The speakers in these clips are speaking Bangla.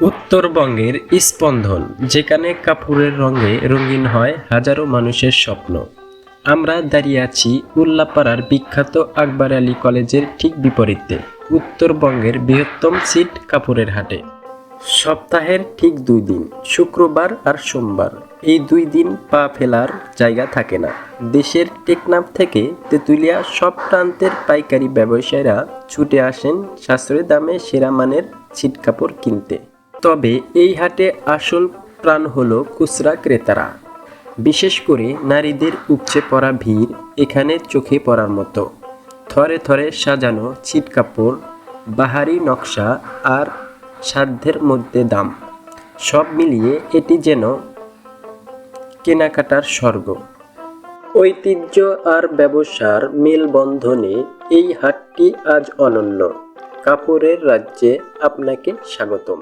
উত্তরবঙ্গের স্পন্দন, যেখানে কাপড়ের রঙে রঙিন হয় হাজারো মানুষের স্বপ্ন। আমরা দাঁড়িয়ে আছি উল্লাপাড়ার বিখ্যাত আকবর আলী কলেজের ঠিক বিপরীতে, উত্তরবঙ্গের বৃহত্তম ছিট কাপড়ের হাটে। সপ্তাহের ঠিক 2 দিন, শুক্রবার আর সোমবার, এই 2 দিন পা ফেলার জায়গা থাকে না। দেশের টেকনাফ থেকে তেঁতুলিয়া সব প্রান্তের পাইকারি ব্যবসায়ীরা ছুটে আসেন সাশ্রয়ী দামে সেরা মানের ছিট কাপড় কিনতে। তবে এই হাটে আসল প্রাণ হলো খুচরা ক্রেতারা। বিশেষ করে নারীদের উপচে পড়া ভিড় এখানে চোখে পড়ার মতো। থরে থরে সাজানো ছিট কাপড়, বাহারি নকশা আর সাধ্যের মধ্যে দাম, সব মিলিয়ে এটি যেন কেনাকাটার স্বর্গ। ঐতিহ্য আর ব্যবসার মেলবন্ধনে এই হাটটি আজ অনন্য। কাপড়ের রাজ্যে আপনাকে স্বাগতম।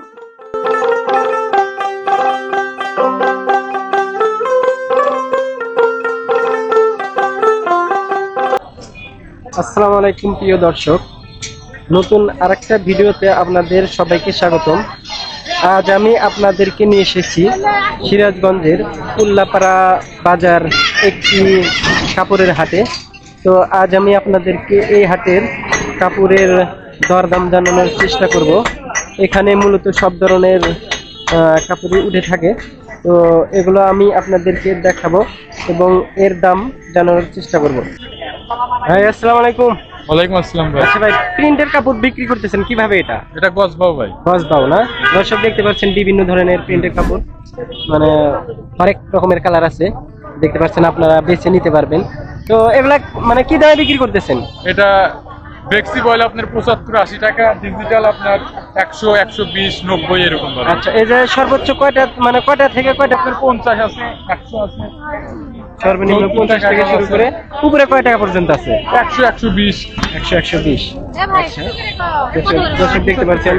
আসসালামু আলাইকুম প্রিয় দর্শক, নতুন আরেকটা ভিডিওতে আপনাদের সবাইকে স্বাগতম। আজ আমি আপনাদেরকে নিয়ে এসেছি সিরাজগঞ্জের উল্লাপাড়া বাজার একটি কাপড়ের হাটে। তো আজ আমি আপনাদেরকে এই হাটের কাপড়ের দরদাম জানানোর চেষ্টা করব। এখানে মূলত সব ধরনের কাপড়ই উঠে থাকে, তো এগুলো আমি আপনাদেরকে দেখাবো এবং এর দাম জানানোর চেষ্টা করব। ভাই আসসালামু আলাইকুম। ওয়ালাইকুম আসসালাম ভাই। আচ্ছা ভাই, প্রিন্টের কাপড় বিক্রি করতেছেন কিভাবে? এটা গজবাও ভাই। গজবাও না? দর্শক দেখতে পাচ্ছেন বিভিন্ন ধরনের প্রিন্টের কাপড়, মানে অনেক রকমের কালার আছে, দেখতে পাচ্ছেন, আপনারা বেছে নিতে পারবেন। তো এগুলা মানে কি দামে বিক্রি করতেছেন? এটা বেক্সি বয়েল আপনার 75-80 টাকা, ডিজিটাল আপনার 100, 120, 90 এরকম ভাবে। আচ্ছা, এই যে সর্বোচ্চ কয়টা, মানে কয়টা থেকে কয়টা? আপনার 50 আছে, 100 আছে, সর্বনিম্ন 50 থেকে শুরু করে উপরে কয় টাকা পর্যন্ত আছে? 100, 120। 100, 120। আচ্ছা, দর্শক দেখতে পাচ্ছেন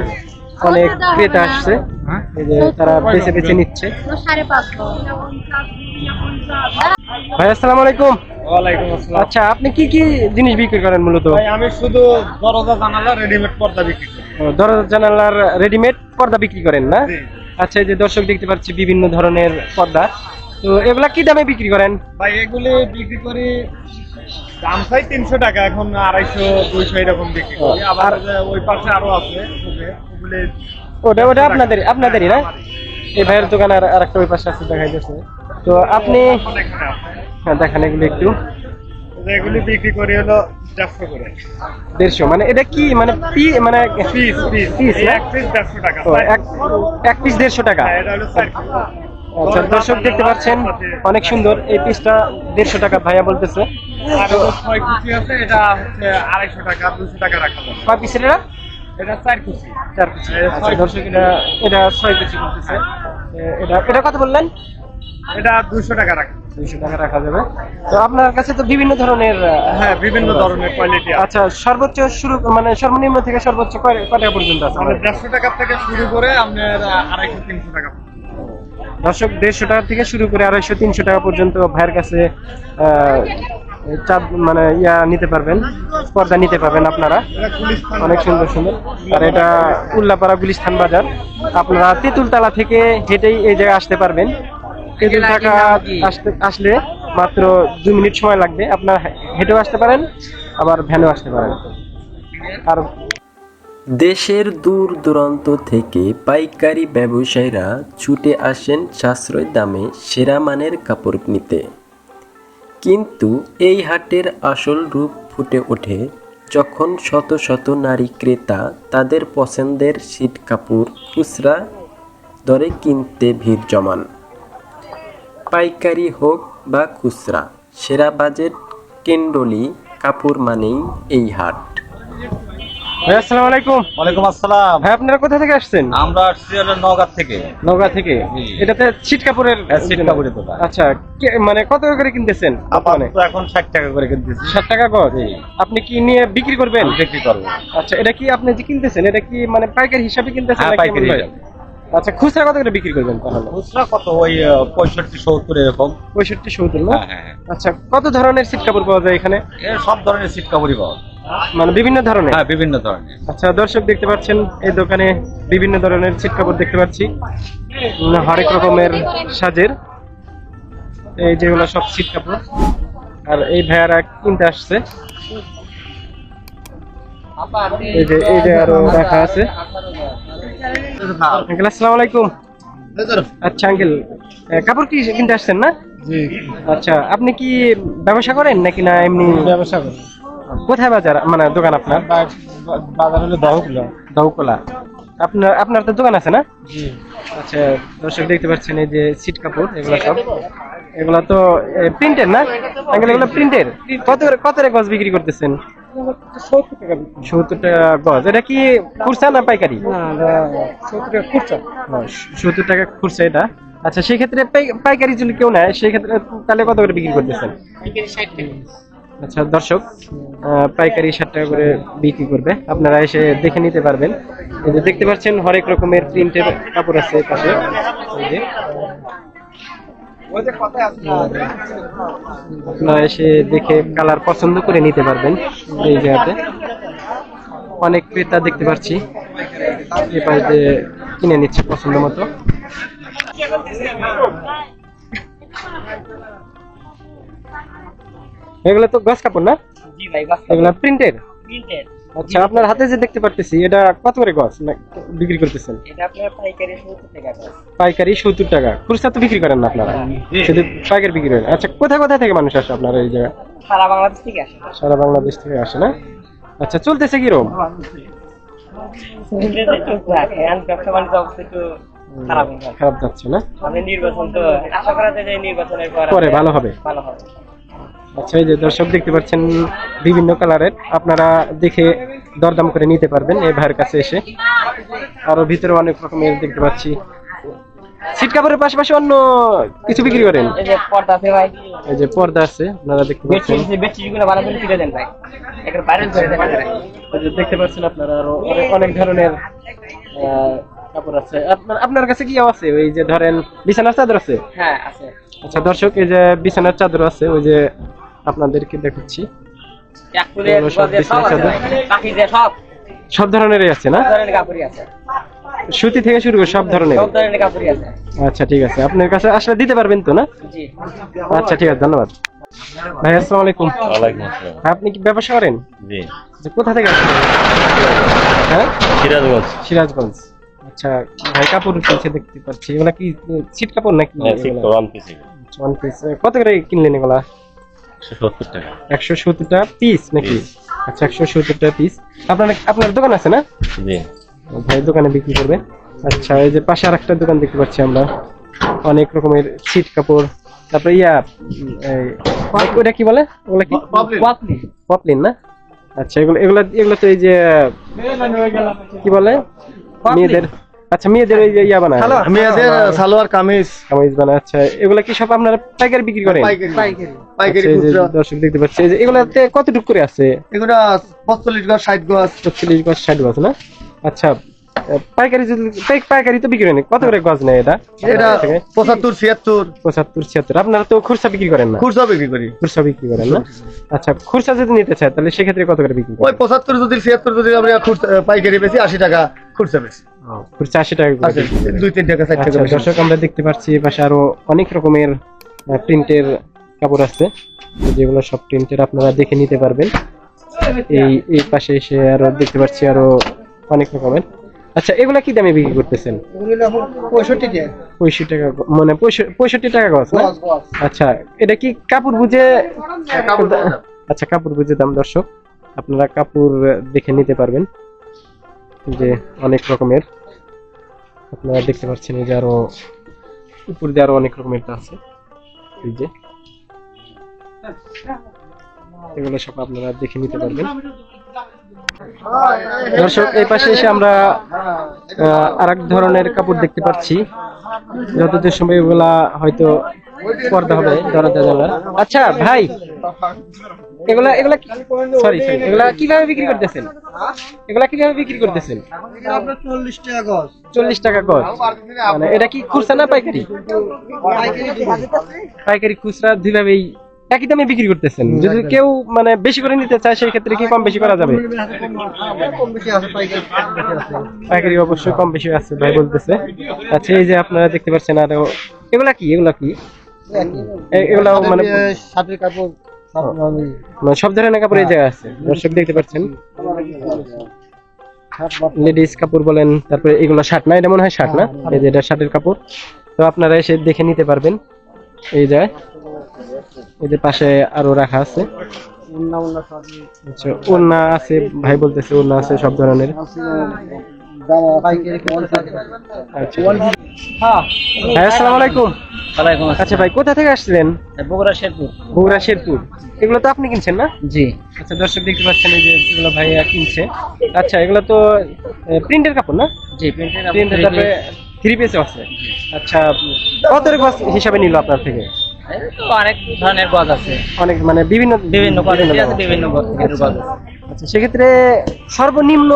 অনেক ক্রেতা আসছে, এই যে তারা বেছে বেছে নিচ্ছে। ভাই আসসালামু আলাইকুম। ওয়ালাইকুম আসসালাম। আচ্ছা, আপনি কি কি জিনিস বিক্রি করেন মূলত? ভাই আমি শুধু দরজা জানালা রেডিমেড পর্দা বিক্রি করি। দরজা জানালার রেডিমেড পর্দা বিক্রি করেন না? আচ্ছা, এই যে দর্শক দেখতে পাচ্ছি বিভিন্ন ধরনের পর্দা, তো এগুলা কি দামে বিক্রি করেন? ভাই এগুলি বিক্রি করি দাম চাই 300 টাকা, এখন 250, 200 এরকম বিক্রি করি। আবার ওই পাশে আরো আছে ওগুলি। ওটা আপনাদেরই না? এই ভাইয়ের দোকান আর একটা ওই পাশে আছে, দেখা যাচ্ছে। তো আপনি দেখান এগুলো একটু। এগুলি বিক্রি করি হলো 150 করে। 150? মানে এটা কি, মানে মানে পিস এক পিস 150 টাকা। এক পিস 150 টাকা? হ্যাঁ, এটা হলো 4 পিস। আচ্ছা, দর্শক দেখতে পাচ্ছেন অনেক সুন্দর এই পিসটা 150 টাকা ভাইয়া বলতেছে। আর 6 কুচি আছে, এটা হচ্ছে 250 টাকা, 200 টাকা রাখা যাবে। 6 পিসের? এটা 4 কুচি। 4 পিস। আচ্ছা দর্শক, এটা 6 পিস বলতেছে। এটা কত বললেন? এটা 200 টাকা রাখা। 200 টাকা রাখা যাবে। তো আপনার কাছে তো বিভিন্ন ধরনের, হ্যাঁ, বিভিন্ন ধরনের কোয়ালিটি আছে। আচ্ছা, সর্বোচ্চ শুরু মানে সর্বনিম্ন থেকে সর্বোচ্চ কয় টাকা পর্যন্ত আছে? মানে 150 টাকা থেকে শুরু করে আপনার 250-300 টাকা। দর্শক, 150 টাকা থেকে শুরু করে 250-300 টাকা পর্যন্ত ভাইয়ের কাছে চাঁদ মানে নিতে পারবেন, পর্দা নিতে পারবেন আপনারা। অনেক সুন্দর সুন্দর। আর এটা উল্লাপাড়া গুলিস্তান বাজার, আপনারা তেঁতুলতলা থেকে হেঁটেই এই জায়গায় আসতে পারবেন। তেঁতুলতলা আসলে মাত্র 2 মিনিট সময় লাগবে। আপনারা হেঁটেও আসতে পারেন, আবার ভ্যানেও আসতে পারেন। আর দেশের দূর দূরান্ত থেকে পাইকারি ব্যবসায়ীরা ছুটে আসেন সাশ্রয় দামে সেরা মানের কাপড় নিতে। কিন্তু এই হাটের আসল রূপ ফুটে ওঠে যখন শত শত নারী ক্রেতা তাদের পছন্দের ছিট কাপড় খুচরা দরে কিনতে ভিড় জমান। পাইকারি হোক বা খুচরা, সেরা বাজেট কেন্দ্রলি কাপড় মানেই এই হাট। ভাই আসসালামু আলাইকুম। ওয়ালাইকুম আসসালাম। ভাই, আপনারা কোথা থেকে আসছেন? আমরা আসছি হলো নওগাঁ থেকে। নওগাঁ থেকে? এটাতে ছিট কাপড়ের? ছিট কাপড়ের দোকান। আচ্ছা, মানে কত করে কিনতেছেন? আপাতত এখন 60 টাকা করে কিনতেছি। 60 টাকা গজ? আপনি কি নিয়ে বিক্রি করবেন? বিক্রি করব। আচ্ছা, এটা কি আপনি যে কিনতেছেন, এটা কি মানে পাইকারি হিসাবে কিনতেছেন হ্যাঁ, নাকি পাইকারি এমনি? হিসাবে। আচ্ছা, খুচরা কত করে বিক্রি করবেন তাহলে? খুচরা কত ওই 65-70 এরকম। 65-70 না? হ্যাঁ। আচ্ছা, কত ধরনের ছিট কাপড় পাওয়া যায় এখানে? এর সব ধরনের ছিট কাপড়ই পাওয়া যায়। মানে বিভিন্ন ধরনের? হ্যাঁ, বিভিন্ন ধরনের। আচ্ছা দর্শক দেখতে পাচ্ছেন এই দোকানে বিভিন্ন ধরনের ছিট কাপড় দেখতে পাচ্ছি, হরেক রকমের সাজের, এই যেগুলো সব ছিট কাপড়। আর এই ভাইয়ারা কিনতে আসছে, এই যে আরো রাখা আছে। আঙ্কেল আসসালামু আলাইকুম। আচ্ছা আঙ্কেল, কাপড় কি কিনতে আসছেন না? জি, আচ্ছা, আপনি কি ব্যবসা করেন নাকি না এমনি? ব্যবসা করি। কোথায় বাজার মানে দোকান আপনার? বাজার হলে দহগুলো। দৌকলা। আপনার তো দোকান আছে না? জি, আচ্ছা দর্শক দেখতে পাচ্ছেন এই যে সিট কাপড়, এগুলো সব, এগুলো তো প্রিন্টের না আঙ্কেল? এগুলো প্রিন্টের। কত রে গজ বিক্রি করতেছেন? 70 টাকা। 70 টাকা গজ। এটা কি খুচরা না পাইকারি? না, 70 টাকা খুচরা। 70 টাকা খুচরা এটা। আচ্ছা সেই ক্ষেত্রে পাইকারি যদি কেউ নেয় সেই ক্ষেত্রে তাহলে কত করে বিক্রি করতেছেন? পাইকারি 60 টাকা। আচ্ছা দর্শক, পাইকারি 60 টাকা করে বিক্রি করবে, আপনারা এসে দেখে নিতে পারবেন। এই যে দেখতে পাচ্ছেন হরেক রকমের প্রিন্টের কাপড় আছে পাশে, এই যে আপনারা এসে দেখে কালার পছন্দ করে নিতে পারবেন। এই জায়গাতে অনেক ক্রেতা দেখতে পাচ্ছি, এবার যে কিনে নিচ্ছে পছন্দ মতো। এগুলো তো গস কাপড় না? জি ভাই, বাস এগুলো প্রিন্টের। প্রিন্টেড। আচ্ছা আপনার হাতে যে দেখতে পারতেছি এটা কত করে গস বিক্রি করতেছেন? এটা আপনার পাইকারি 70 টাকা করে। পাইকারি 70 টাকা। খুচরা তো বিক্রি করেন না আপনারা, শুধু পাইকারি বিক্রি করেন। আচ্ছা কোথায় কোথায় থেকে মানুষ আসে আপনার এই জায়গায়? সারা বাংলাদেশ থেকে আসে। সারা বাংলাদেশ থেকে আসে না? আচ্ছা চলতেছে কিরকম? ব্যবসা বাণিজ্য অবস্থা একটু খারাপ হয়ে গেছে। খারাপ যাচ্ছে না? আমি নির্বাচন তো আশা করা যায় যে নির্বাচনের পরে ভালো হবে। ভালো হবে। আচ্ছা এই যে দর্শক দেখতে পাচ্ছেন বিভিন্ন কালারের, আপনারা দেখে দরদাম করে নিতে পারবেন এই ভাইয়ের কাছে এসে। আরো ভিতরে অনেক রকমের দেখতে পাচ্ছি সিট কাপড়ের পাশাপাশি অন্য কিছু বিক্রি করেন। এই যে পর্দা আছে ভাই, এই যে পর্দা আছে আপনারা দেখতে পাচ্ছেন, বেডশিটগুলো ভালো করে ফিরে দেন ভাই, একটা ভাইরাল করে দেন। এই যে দেখতে পাচ্ছেন আপনারা আরো অনেক ধরনের কাপড় আছে। আপনার কাছে কি আছে? ওই যে ধরেন বিছানার চাদর আছে? হ্যাঁ আছে। আচ্ছা দর্শক এই যে বিছানার চাদর আছে, ওই যে আপনাদেরকে দেখাচ্ছি, একপুরে গজে সব আছে ভাই, পাখি যে সব ধরনেরই আছে না? সব ধরনের কাপড়ই আছে। সুতি থেকে শুরু করে সব ধরনের। সব ধরনের কাপড়ই আছে। আচ্ছা ঠিক আছে, আপনার কাছে আসলে দিতে পারবেন তো না? জি। আচ্ছা ঠিক আছে, ধন্যবাদ ভাই। আসসালামু আলাইকুম। ওয়ালাইকুম আসসালাম। আপনি কি ব্যবসা করেন? জি, যে কোথা থেকে আসছেন? হ্যাঁ সিরাজগঞ্জ। সিরাজগঞ্জ। আচ্ছা ভাই কাপড় কিনছে দেখতে পাচ্ছি, এগুলা কি ছিট কাপড় নাকি? One piece. আচ্ছা, one piece। কত করে কিনলেন এগুলা? 170 টাকা। 170 টাকা পিস নাকি? আচ্ছা 170 টাকা পিস। আপনার দোকান আছে না? জি, ভাই দোকানে বিক্রি করবে। আচ্ছা এই যে পাশে আরেকটা দোকান দেখতে পাচ্ছি আমরা, অনেক রকমের ছিট কাপড়, তারপরে ওটা কি বলে? ওগুলা কি? পপলিন না? আচ্ছা এগুলো এগুলো এগুলো তো এই যে কি বলে মেয়েদের, আচ্ছা মেয়েদের ওই যে ইয়া বানায়, মেয়েদের সালোয়ার কামিজ কামিজ বানায়। আচ্ছা এগুলা কি সব আপনারা পাইকারি বিক্রি করেন? পাইকারি আচ্ছা, এই যে খুচরা। দর্শক দেখতে পাচ্ছি এই যে এগুলাতে কতটুকু করে আছে? এগুলা 45 গজ 60 গজ 40 গজ 60 গজ না? আচ্ছা পাইকারি যদি পাইকারি তো বিক্রি নেই, কত করে গজ নেয় এটা? এটা 75 76 75 76। আপনারা তো খুচরা বিক্রি করেন না? খুচরা বিক্রি করি। খুচরা বিক্রি করেন না? আচ্ছা খুচরা যদি নিতে চায় তাহলে সেক্ষেত্রে কত করে বিক্রি ওই করেন? 75 যদি 76 যদি আমরা পাইকারি বেশি 80 টাকা খুচরা বেশি। খুচরা 80 টাকা করে বিক্রি করেন। 2-3 টাকা 60 আচ্ছা টাকা বেশি। দর্শক আমরা দেখতে পাচ্ছি এই পাশে আরো অনেক রকমের প্রিন্টের কাপড় আছে, যেগুলো সব প্রিন্টের, আপনারা দেখে নিতে পারবেন। এই পাশে এসে আরো দেখতে পাচ্ছি আরো অনেক রকমের। আচ্ছা এগুলা কি দামে বিক্রি করতেছেন? এগুলো এখন 65 টাকা। 65 টাকা মানে 65 টাকা গজ না? আচ্ছা এটা কি কাপড় বুঝে? আচ্ছা কাপড় বুঝে দাম। দর্শক আপনারা কাপড় দেখে নিতে পারবেন, যে অনেক রকমের আপনারা দেখতে পাচ্ছেন। এই যে আরো উপর দিয়ে আরো অনেক রকমের আছে, এই যে এগুলো সব আপনারা দেখে নিতে পারবেন। দর্শক এই পাশে এসে আমরা আরেক ধরনের কাপড় দেখতে পাচ্ছি, যতদূর সময় এগুলা হয়তো পর্দা হবে দরজা জানালা। আচ্ছা ভাই এগুলা এগুলা সরি এগুলা কিভাবে বিক্রি করতেছেন? এগুলা কিভাবে বিক্রি করতেছেন? আপনার 40 টাকা গজ। 40 টাকা গজ। মানে এটা কি খুচরা না পাইকারি? পাইকারি খুচরা দুইভাবেই একই দামে বিক্রি করতেছেন। যদি কেউ মানে বেশি করে নিতে চায় সেই ক্ষেত্রে কি কম বেশি করা যাবে? কম বেশি আছে, পাইকারি কম বেশি আছে। পাইকারি অবশ্যই কম বেশি আছে ভাই বলতেছে। আচ্ছা, এই যে আপনারা দেখতে পাচ্ছেন, আর এগুলা কি এগুলা এগুলা মানে শার্টের কাপড় মানে সব ধরনের কাপড় এই জায়গায় আছে। দর্শক দেখতে পাচ্ছেন, লেডিস কাপড় বলেন, তারপরে এগুলো শার্ট না, এটা মনে হয় শার্ট না, এই যে এটা শার্টের কাপড়। তো আপনারা এসে দেখে নিতে পারবেন। এই যায় এদের পাশে আরো রাখা আছে। আচ্ছা, ওড়না আছে ভাই বলতেছে, ওড়না আছে সব ধরনের। আচ্ছা ভাই, আসসালামু আলাইকুম। আচ্ছা ভাই, কোথা থেকে আসছিলেন? বগুড়া শেরপুর। বগুড়া শেরপুর। এগুলো তো আপনি কিনছেন না? জি। আচ্ছা, দর্শক দেখতে পাচ্ছেন এই যে এগুলো ভাইয়া কিনছে। আচ্ছা, এগুলো তো প্রিন্টের কাপড় না? জি, প্রিন্টের, তারপরে 3 পিসও আছে। আচ্ছা, কত গজ হিসাবে নিল আপনার থেকে? তো অনেক ধরনের গজ আছে, অনেক মানে বিভিন্ন কোয়ালিটি আছে, বিভিন্ন গজ আছে। আচ্ছা, সেক্ষেত্রে সর্বনিম্ন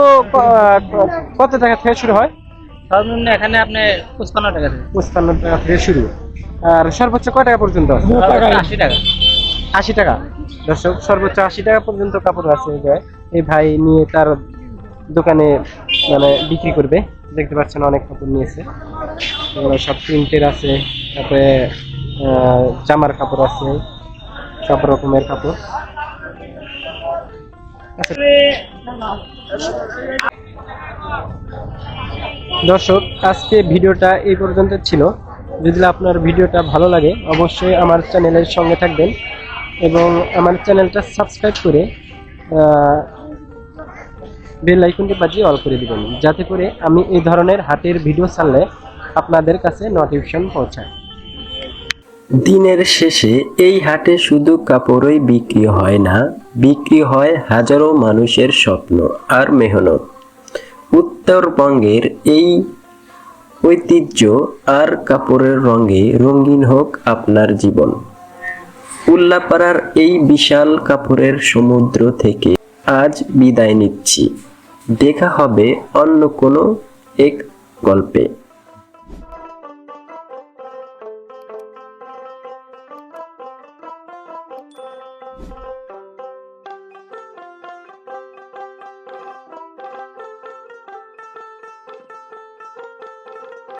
কত টাকা থেকে শুরু হয়? সর্বনিম্ন এখানে আপনি 55 টাকা থেকে 55 টাকা থেকে শুরু, আর সর্বোচ্চ কয় টাকা পর্যন্ত আছে? 80 টাকা। 80 টাকা। দর্শক, সর্বোচ্চ 80 টাকা পর্যন্ত কাপড় আছে। এই যে এই ভাই নিয়ে তার দোকানে মানে বিক্রি করবে। দেখতে পাচ্ছেন অনেক কাপড় নিয়েছে, এগুলো সব প্রিন্টের আছে, তারপরে জামার কাপড় আছে, সব রকমের কাপড়। আচ্ছা, দর্শক, আজকে ভিডিওটা এই পর্যন্ত ছিল। যদি আপনার ভিডিওটা ভালো লাগে অবশ্যই আমার চ্যানেলের সঙ্গে থাকবেন এবং আমার চ্যানেলটা সাবস্ক্রাইব করে বেল আইকনটি বাজিয়ে অল করে দিবেন, যাতে করে আমি এই ধরনের হাটের ভিডিও ছাড়লে আপনাদের কাছে নোটিফিকেশন পৌঁছায়। দিনের শেষে এই হাটে শুধু কাপড়ই বিক্রি হয় না, বিক্রি হয় হাজারো মানুষের স্বপ্ন আর মেহনত। উত্তরবঙ্গের এই ঐতিহ্য আর কাপড়ের রঙে রঙিন হোক আপনার জীবন। উল্লাপাড়ার এই বিশাল কাপড়ের সমুদ্র থেকে আজ বিদায় নিচ্ছি। দেখা হবে অন্য কোনো এক গল্পে।